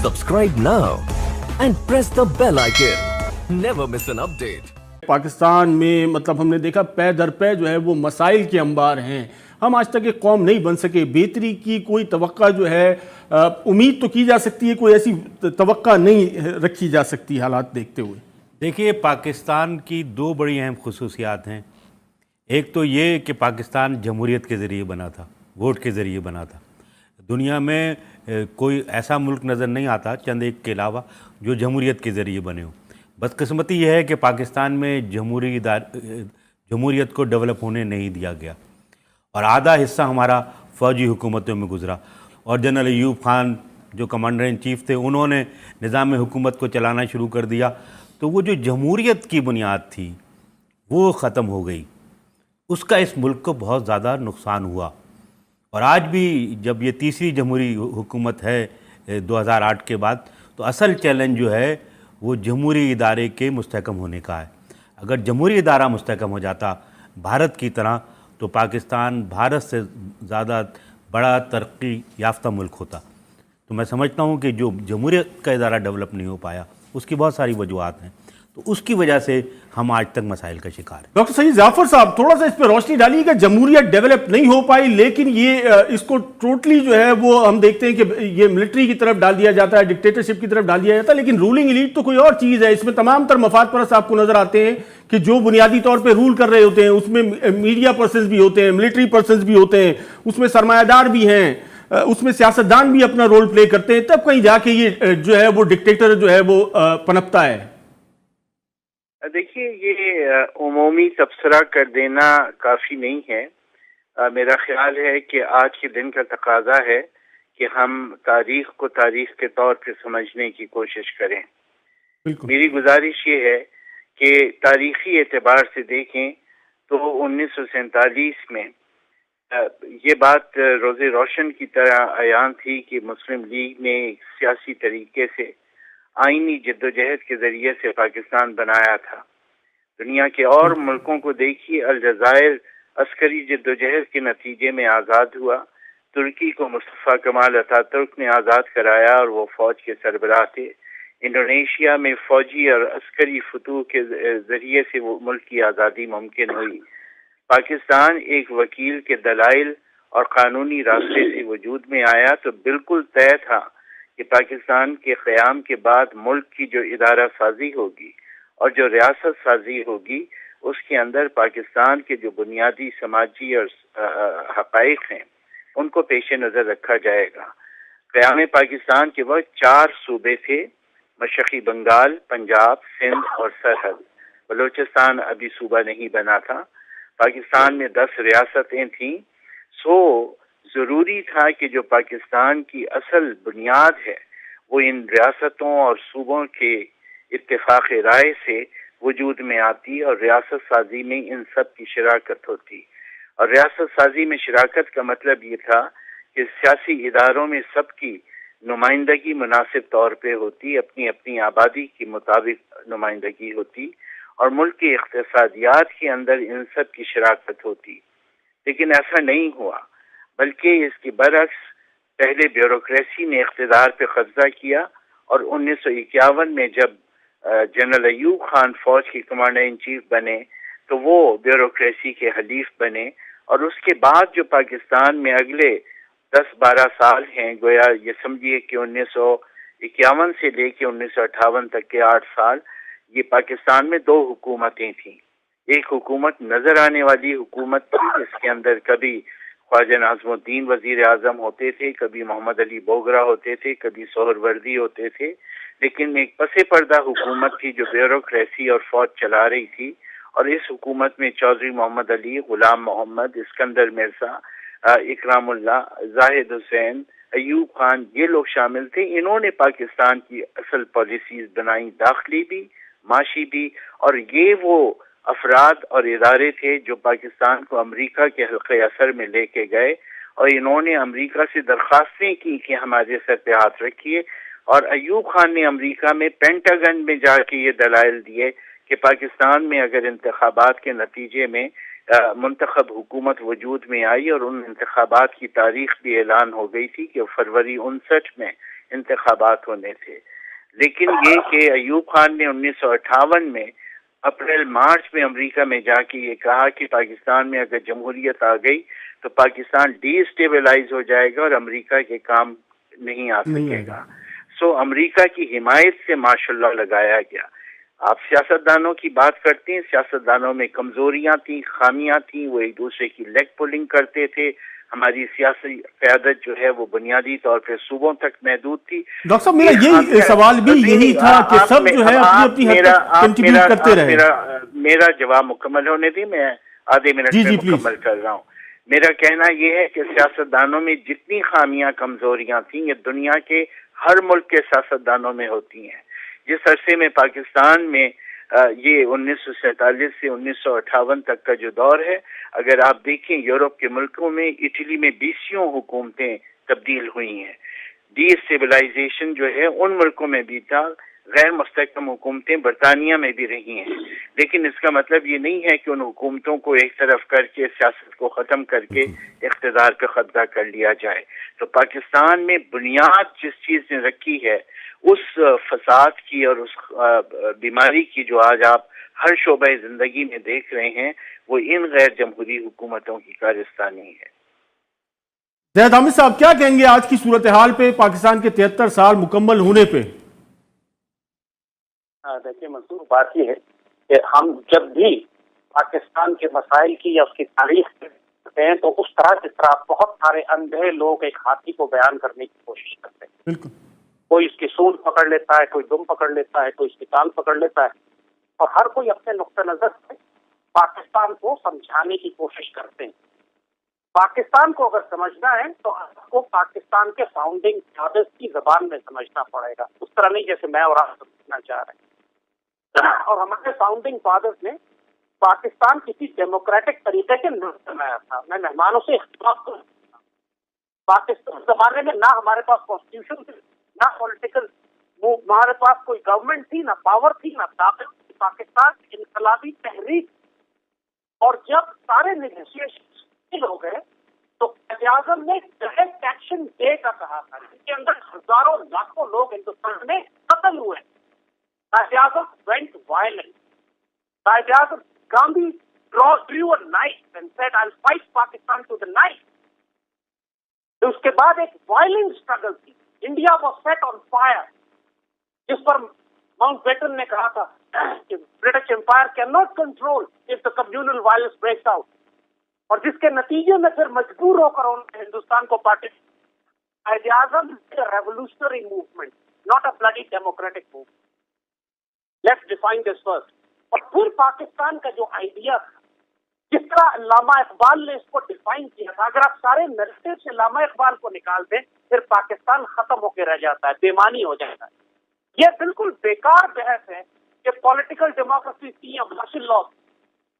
Subscribe now and press the bell icon. Never miss an update. Pakistan میں مطلب ہم نے دیکھا پے در پے جو ہے وہ مسائل کے انبار ہیں. ہم آج تک ایک قوم نہیں بن سکے. بہتری کی کوئی توقع جو ہے امید تو کی جا سکتی ہے, کوئی ایسی توقع نہیں رکھی جا سکتی حالات دیکھتے ہوئے. دیکھیے, پاکستان کی دو بڑی اہم خصوصیات ہیں. ایک تو یہ کہ پاکستان جمہوریت کے ذریعے بنا تھا, ووٹ کے ذریعے بنا تھا. دنیا میں کوئی ایسا ملک نظر نہیں آتا چند ایک کے علاوہ جو جمہوریت کے ذریعے بنے ہوں. بدقسمتی یہ ہے کہ پاکستان میں جمہوریت کو ڈیولپ ہونے نہیں دیا گیا, اور آدھا حصہ ہمارا فوجی حکومتوں میں گزرا. اور جنرل ایوب خان جو کمانڈر ان چیف تھے, انہوں نے نظام حکومت کو چلانا شروع کر دیا. تو وہ جو جمہوریت کی بنیاد تھی وہ ختم ہو گئی. اس کا اس ملک کو بہت زیادہ نقصان ہوا. اور آج بھی جب یہ تیسری جمہوری حکومت ہے 2008 کے بعد, تو اصل چیلنج جو ہے وہ جمہوری ادارے کے مستحکم ہونے کا ہے. اگر جمہوری ادارہ مستحکم ہو جاتا بھارت کی طرح, تو پاکستان بھارت سے زیادہ بڑا ترقی یافتہ ملک ہوتا. تو میں سمجھتا ہوں کہ جو جمہوریت کا ادارہ ڈیولپ نہیں ہو پایا اس کی بہت ساری وجوہات ہیں, تو اس کی وجہ سے ہم آج تک مسائل کا شکار ہیں. ڈاکٹر سعید ظافر صاحب, تھوڑا سا اس پہ روشنی ڈالیے کہ جمہوریت ڈیولپ نہیں ہو پائی, لیکن یہ اس کو ٹوٹلی جو ہے وہ ہم دیکھتے ہیں کہ یہ ملٹری کی طرف ڈال دیا جاتا ہے, ڈکٹیٹرشپ کی طرف ڈال دیا جاتا ہے. لیکن رولنگ ایلیٹ تو کوئی اور چیز ہے. اس میں تمام تر مفاد پرست آپ کو نظر آتے ہیں کہ جو بنیادی طور پہ رول کر رہے ہوتے ہیں. اس میں میڈیا پرسنز بھی ہوتے ہیں, ملٹری پرسنز بھی ہوتے ہیں, اس میں سرمایہ دار بھی ہیں, اس میں سیاستدان بھی اپنا رول پلے کرتے ہیں. تب کہیں جا کے یہ جو ہے وہ ڈکٹیٹر جو ہے وہ پنپتا ہے. دیکھیے, یہ عمومی تبصرہ کر دینا کافی نہیں ہے. میرا خیال ہے کہ آج کے دن کا تقاضا ہے کہ ہم تاریخ کو تاریخ کے طور پہ سمجھنے کی کوشش کریں. میری گزارش یہ ہے کہ تاریخی اعتبار سے دیکھیں تو 1947 میں یہ بات روز روشن کی طرح عیان تھی کہ مسلم لیگ نے ایک سیاسی طریقے سے آئینی جدوجہد کے ذریعے سے پاکستان بنایا تھا. دنیا کے اور ملکوں کو دیکھیے, الجزائر عسکری جدوجہد کے نتیجے میں آزاد ہوا. ترکی کو مصطفیٰ کمال اتاترک نے آزاد کرایا اور وہ فوج کے سربراہ تھے. انڈونیشیا میں فوجی اور عسکری فتوح کے ذریعے سے وہ ملک کی آزادی ممکن ہوئی. پاکستان ایک وکیل کے دلائل اور قانونی راستے سے وجود میں آیا تو بالکل طے تھا کہ پاکستان کے قیام کے بعد ملک کی جو ادارہ سازی ہوگی اور جو ریاست سازی ہوگی, اس کے اندر پاکستان کے جو بنیادی سماجی اور حقائق ہیں ان کو پیش نظر رکھا جائے گا. قیام پاکستان کے وقت 4 صوبے تھے, مشرقی بنگال, پنجاب, سندھ اور سرحد. بلوچستان ابھی صوبہ نہیں بنا تھا. پاکستان میں 10 ریاستیں تھیں. سو ضروری تھا کہ جو پاکستان کی اصل بنیاد ہے وہ ان ریاستوں اور صوبوں کے اتفاق رائے سے وجود میں آتی اور ریاست سازی میں ان سب کی شراکت ہوتی. اور ریاست سازی میں شراکت کا مطلب یہ تھا کہ سیاسی اداروں میں سب کی نمائندگی مناسب طور پہ ہوتی, اپنی اپنی آبادی کے مطابق نمائندگی ہوتی, اور ملک کی اقتصادیات کے اندر ان سب کی شراکت ہوتی. لیکن ایسا نہیں ہوا, بلکہ اس کے برعکس پہلے بیوروکریسی نے اقتدار پہ قبضہ کیا, اور 1951 میں جب جنرل ایوب خان فوج کے کمانڈر ان چیف بنے تو وہ بیوروکریسی کے حلیف بنے. اور اس کے بعد جو پاکستان میں اگلے 10-12 سال ہیں, گویا یہ سمجھیے کہ 1951 سے لے کے 1958 تک کے 8 سال, یہ پاکستان میں 2 حکومتیں تھیں. ایک حکومت نظر آنے والی حکومت تھی جس کے اندر کبھی خواجہ ناظم الدین وزیر اعظم ہوتے تھے, کبھی محمد علی بوگرا ہوتے تھے, کبھی سہروردی ہوتے تھے. لیکن ایک پس پردہ حکومت تھی جو بیوروکریسی اور فوج چلا رہی تھی, اور اس حکومت میں چودھری محمد علی, غلام محمد, اسکندر مرزا, اکرام اللہ, زاہد حسین, ایوب خان, یہ لوگ شامل تھے. انہوں نے پاکستان کی اصل پالیسیز بنائیں, داخلی بھی, معاشی بھی. اور یہ وہ افراد اور ادارے تھے جو پاکستان کو امریکہ کے حلقہ اثر میں لے کے گئے, اور انہوں نے امریکہ سے درخواستیں کی کہ ہمارے سر پہ ہاتھ رکھیے. اور ایوب خان نے امریکہ میں پینٹاگن میں جا کے یہ دلائل دیے کہ پاکستان میں اگر انتخابات کے نتیجے میں منتخب حکومت وجود میں آئی, اور ان انتخابات کی تاریخ بھی اعلان ہو گئی تھی کہ فروری 59 میں انتخابات ہونے تھے. لیکن یہ کہ ایوب خان نے 1958 میں اپریل مارچ میں امریکہ میں جا کے یہ کہا کہ پاکستان میں اگر جمہوریت آ گئی تو پاکستان ڈی اسٹیبلائز ہو جائے گا اور امریکہ کے کام نہیں آ سکے گا. سو امریکہ کی حمایت سے ماشاء اللہ لگایا گیا. آپ سیاستدانوں کی بات کرتے ہیں, سیاستدانوں میں کمزوریاں تھیں, خامیاں تھیں, وہ ایک دوسرے کی لیگ پولنگ کرتے تھے. ہماری سیاسی قیادت جو ہے وہ بنیادی طور پہ صوبوں تک محدود تھی. ڈاکٹر صاحب میرا یہ سوال بھی یہی تھا کہ سب جو ہے اپنی اپنی حد تک کنٹریبیوٹ کرتے رہے. میرا جواب مکمل ہونے دی, میں آدھے منٹ میں مکمل کر رہا ہوں. میرا کہنا یہ ہے کہ سیاستدانوں میں جتنی خامیاں کمزوریاں تھیں یہ دنیا کے ہر ملک کے سیاستدانوں میں ہوتی ہیں. جس عرصے میں پاکستان میں یہ 1947 سے 1958 تک کا جو دور ہے, اگر آپ دیکھیں یورپ کے ملکوں میں, اٹلی میں 20 حکومتیں تبدیل ہوئی ہیں. ڈی اسٹیبلائزیشن جو ہے ان ملکوں میں بھی تھا, غیر مستحکم حکومتیں برطانیہ میں بھی رہی ہیں. لیکن اس کا مطلب یہ نہیں ہے کہ ان حکومتوں کو ایک طرف کر کے سیاست کو ختم کر کے اقتدار پہ قبضہ کر لیا جائے. تو پاکستان میں بنیاد جس چیز نے رکھی ہے اس فساد کی اور اس بیماری کی جو آج آپ ہر شعبہ زندگی میں دیکھ رہے ہیں, وہ ان غیر جمہوری حکومتوں کی کارستانی ہے. زید حامد صاحب کیا کہیں گے آج کی صورتحال پہ, پاکستان کے 73 سال مکمل ہونے پہ؟ دیکھیے منصور, بات یہ ہے کہ ہم جب بھی پاکستان کے مسائل کی یا اس کی تاریخ کرتے ہیں تو اس طرح جس طرح بہت سارے اندھے لوگ ایک ہاتھی کو بیان کرنے کی کوشش کرتے ہیں. بالکل. کوئی اس کی سونڈ پکڑ لیتا ہے, کوئی دم پکڑ لیتا ہے, کوئی اس کی تال پکڑ لیتا ہے, اور ہر کوئی اپنے نقطہ نظر سے پاکستان کو سمجھانے کی کوشش کرتے ہیں. پاکستان کو اگر سمجھنا ہے تو آپ کو پاکستان کے فاؤنڈنگ فادرز کی زبان میں سمجھنا پڑے گا, اس طرح نہیں جیسے میں اور آپ سمجھنا چاہ رہے ہیں. اور ہمارے فاؤنڈنگ فادرز نے پاکستان کسی ڈیموکریٹک طریقے سے نہیں بنایا تھا. میں مہمانوں سے اختلاف کرتا ہوں, پاکستان زمانے میں نہ ہمارے پاس کانسٹیٹیوشن تھی, نہ پولیٹیکل, ہمارے پاس کوئی گورنمنٹ تھی, نہ پاور تھی, نہ طاقت. پاکستان انقلابی تحریک, اور جب سارے نیگوشیشن ہو گئے تو قائد اعظم نے ڈائریکٹ ایکشن ڈے کا کہا تھا, جس کے اندر ہزاروں لاکھوں لوگ ہندوستان میں قتل ہوئے. Quaid Azam went violent. Quaid Azam Gandhi drew a knife and said I'll fight Pakistan to the knife. اس کے بعد ایک وائلنٹ اسٹرگل تھی. India was set on fire, جس پر ماؤنٹ بیٹن نے کہا تھا کہ British empire cannot control if the communal violence breaks out, اور جس کے نتیجے میں پھر مجبور ہو کر انہوں نے ہندوستان کو Quaid Azam revolutionary movement, not a bloody democratic movement. Let's define this first. اور پھر پاکستان کا جو آئیڈیا تھا, جس طرح علامہ اقبال نے اس کو ڈیفائن کیا تھا, اگر آپ سارے نیریٹو سے علامہ اقبال کو نکال دیں پھر پاکستان ختم ہو کے رہ جاتا ہے, بےمانی ہو جاتا ہے. یہ بالکل بیکار بحث ہے کہ پولیٹیکل ڈیموکریسی تھی یا مارشل لا.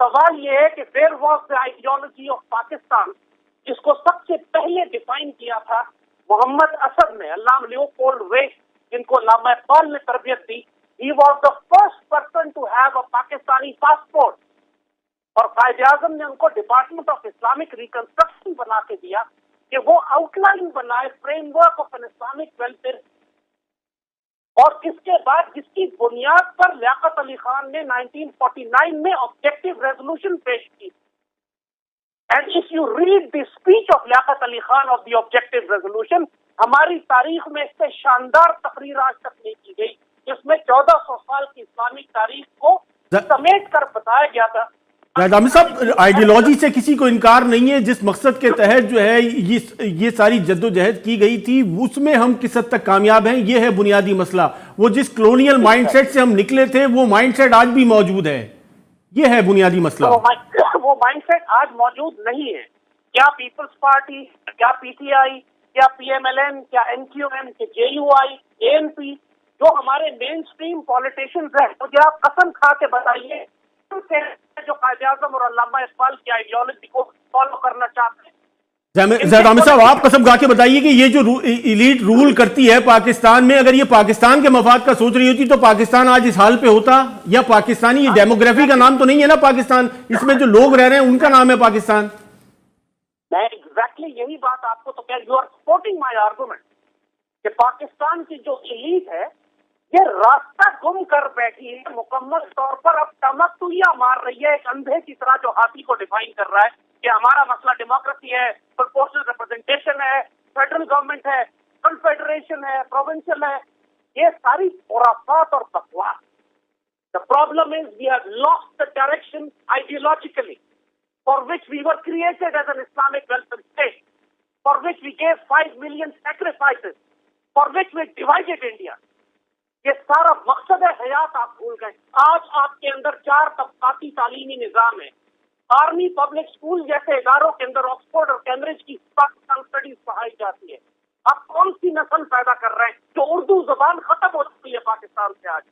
سوال یہ ہے کہ where was the ideology of Pakistan, جس کو سب سے پہلے ڈیفائن کیا تھا محمد اسد نے, علامہ لیوپولڈ ویس, جن کو علامہ اقبال نے تربیت دی. He was the first person to have a Pakistani passport. اور قائد اعظم نے ان کو ڈپارٹمنٹ آف اسلامک ریکنسٹرکشن بنا کے دیا کہ وہ آؤٹ لائن بنائے frame work of an Islamic welfare. اور اس کے بعد جس کی بنیاد پر لیاقت علی خان نے 1949 میں آبجیکٹو ریزولوشن پیش کی. And if you read the speech of Liaquat Ali Khan of the objective resolution, ہماری تاریخ میں اس سے شاندار تقریر آج تک نہیں کی گئی, جس میں 1400 سال کی اسلامک تاریخ کو سمیٹ کر بتایا گیا تھا. حامد صاحب, آئیڈیالوجی سے کسی کو انکار نہیں ہے. جس مقصد کے تحت جو ہے یہ ساری جدوجہد کی گئی تھی, اس میں ہم کس حد تک کامیاب ہیں, یہ ہے بنیادی مسئلہ. وہ جس کلونیل مائنڈ سیٹ سے ہم نکلے تھے وہ مائنڈ سیٹ آج بھی موجود ہے, یہ ہے بنیادی مسئلہ. وہ مائنڈ سیٹ آج موجود نہیں ہے. کیا پیپلز پارٹی, کیا پی ٹی آئی, کیا پی ایم ایل این, کیا این کیو ایم, کیا جے you I, a N P, جو ہمارے مین اسٹریم پالیٹیشینز ہیں, مجھے آپ قسم کھا کے بتائیے جو قائد اعظم اور علامہ اقبال کی آئیڈیالوجی کو فالو کرنا چاہتے ہیں. زید حامد صاحب, آپ قسم کھا کے بتائیے کہ یہ جو ایلیٹ رول کرتی ہے پاکستان میں, اگر یہ پاکستان کے مفاد کا سوچ رہی ہوتی تو پاکستان آج اس حال پہ ہوتا؟ یا پاکستانی ڈیموگرافی کا نام تو نہیں ہے نا پاکستان, اس میں جو لوگ رہ رہے ہیں ان کا نام ہے پاکستان. میں ایگزیکٹلی یہی بات آپ کو تو کہہ, you are supporting my argument. کہ پاکستان کی جو ایلیٹ ہے یہ راستہ گم کر بیٹھی ہے، مکمل طور پر اب تمتویہ مار رہی ہے، ایک اندھے کی طرح جو ہاتھی کو ڈیفائن کر رہا ہے کہ ہمارا مسئلہ ڈیموکریسی ہے، پرپورشنل ریپرزنٹیشن ہے، فیڈرل گورنمنٹ ہے، کنفیڈریشن ہے، پروونشل ہے، یہ ساری خرافات اور بکواس. The problem is we have lost the direction ideologically, for which we were created as an Islamic welfare state, for which we gave 5 million sacrifices, for which we divided India. یہ سارا مقصد حیات آپ بھول گئے. آج آپ کے اندر 4 طبقاتی تعلیمی نظام ہے. آرمی پبلک اسکول جیسے اداروں کے اندر آکسفورڈ اور کیمبرج کی پاکستان اسٹڈیز پڑھائی جاتی ہے. آپ کون سی نسل پیدا کر رہے ہیں جو اردو زبان ختم ہو چکی ہے پاکستان سے آج؟